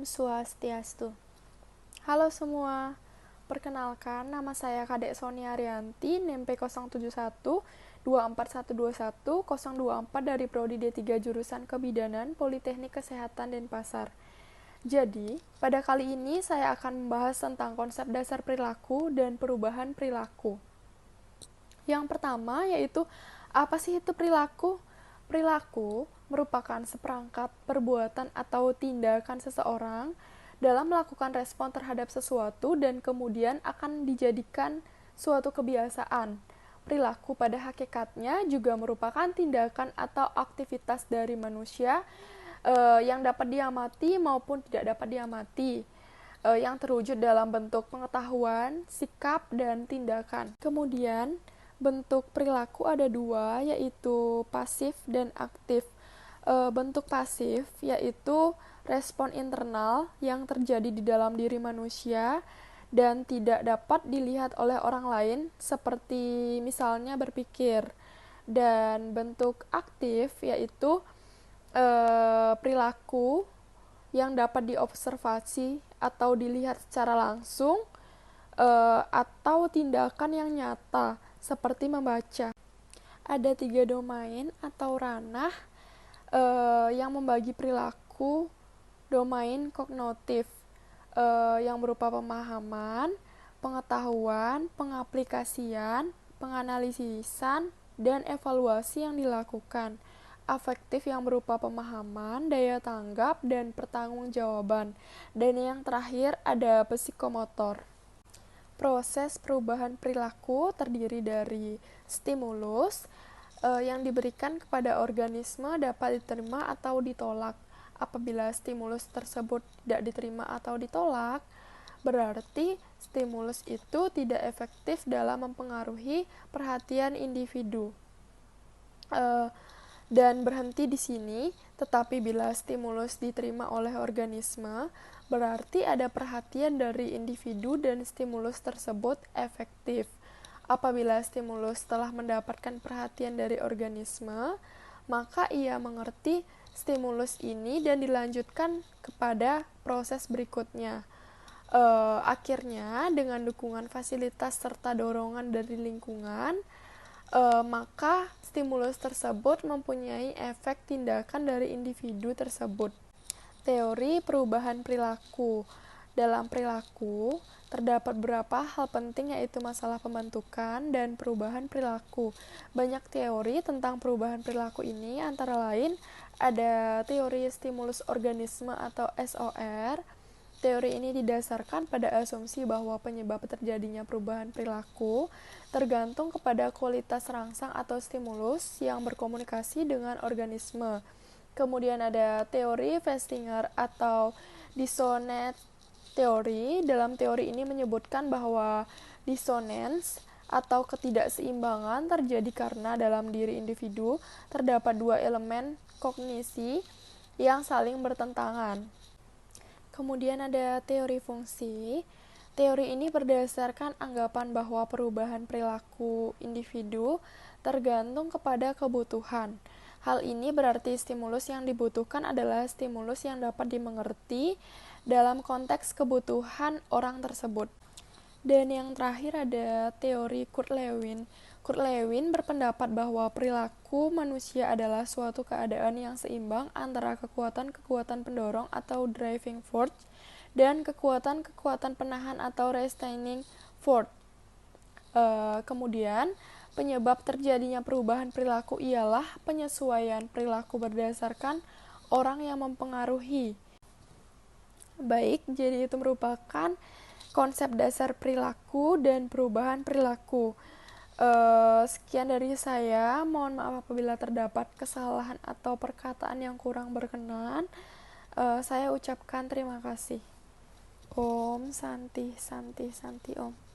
Swastiastu. Halo semua, perkenalkan nama saya Kadek Sonia Arianti, NIM P071 24121 024 dari Prodi D3 Jurusan Kebidanan Politeknik Kesehatan Denpasar. Jadi, pada kali ini saya akan membahas tentang konsep dasar perilaku dan perubahan perilaku. Yang pertama yaitu, apa sih itu perilaku? Perilaku merupakan seperangkat perbuatan atau tindakan seseorang dalam melakukan respon terhadap sesuatu dan kemudian akan dijadikan suatu kebiasaan. Perilaku pada hakikatnya juga merupakan tindakan atau aktivitas dari manusia yang dapat diamati maupun tidak dapat diamati, yang terwujud dalam bentuk pengetahuan, sikap, dan tindakan. Kemudian, bentuk perilaku ada dua, yaitu pasif dan aktif. Bentuk pasif yaitu respon internal yang terjadi di dalam diri manusia dan tidak dapat dilihat oleh orang lain, seperti misalnya berpikir. Dan bentuk aktif yaitu perilaku yang dapat diobservasi atau dilihat secara langsung, atau tindakan yang nyata seperti membaca. Ada 3 domain atau ranah yang membagi perilaku. Domain kognitif yang berupa pemahaman, pengetahuan, pengaplikasian, penganalisisan, dan evaluasi yang dilakukan. Afektif yang berupa pemahaman, daya tanggap, dan pertanggungjawaban. Dan yang terakhir ada psikomotor. Proses perubahan perilaku terdiri dari stimulus yang diberikan kepada organisme dapat diterima atau ditolak. Apabila stimulus tersebut tidak diterima atau ditolak, berarti stimulus itu tidak efektif dalam mempengaruhi perhatian individu dan berhenti di sini. Tetapi bila stimulus diterima oleh organisme, berarti ada perhatian dari individu dan stimulus tersebut efektif. Apabila stimulus telah mendapatkan perhatian dari organisme, maka ia mengerti stimulus ini dan dilanjutkan kepada proses berikutnya. Akhirnya, dengan dukungan fasilitas serta dorongan dari lingkungan, maka stimulus tersebut mempunyai efek tindakan dari individu tersebut. Teori perubahan perilaku. Dalam perilaku, terdapat beberapa hal penting, yaitu masalah pembentukan dan perubahan perilaku. Banyak teori tentang perubahan perilaku ini, antara lain ada teori stimulus organisme atau SOR. Teori ini didasarkan pada asumsi bahwa penyebab terjadinya perubahan perilaku tergantung kepada kualitas rangsang atau stimulus yang berkomunikasi dengan organisme. Kemudian ada teori Festinger atau dissonance teori. Dalam teori ini menyebutkan bahwa dissonance atau ketidakseimbangan terjadi karena dalam diri individu terdapat dua elemen kognisi yang saling bertentangan. Kemudian ada teori fungsi. Teori ini berdasarkan anggapan bahwa perubahan perilaku individu tergantung kepada kebutuhan. Hal ini berarti stimulus yang dibutuhkan adalah stimulus yang dapat dimengerti dalam konteks kebutuhan orang tersebut. Dan yang terakhir ada teori Kurt Lewin. Kurt Lewin berpendapat bahwa perilaku manusia adalah suatu keadaan yang seimbang antara kekuatan-kekuatan pendorong atau driving force dan kekuatan-kekuatan penahan atau restraining force. Kemudian, penyebab terjadinya perubahan perilaku ialah penyesuaian perilaku berdasarkan orang yang mempengaruhi. Baik, jadi itu merupakan konsep dasar perilaku dan perubahan perilaku. Sekian dari saya. Mohon maaf apabila terdapat kesalahan atau perkataan yang kurang berkenan. Saya ucapkan terima kasih. Om Santi Santi Santi Om.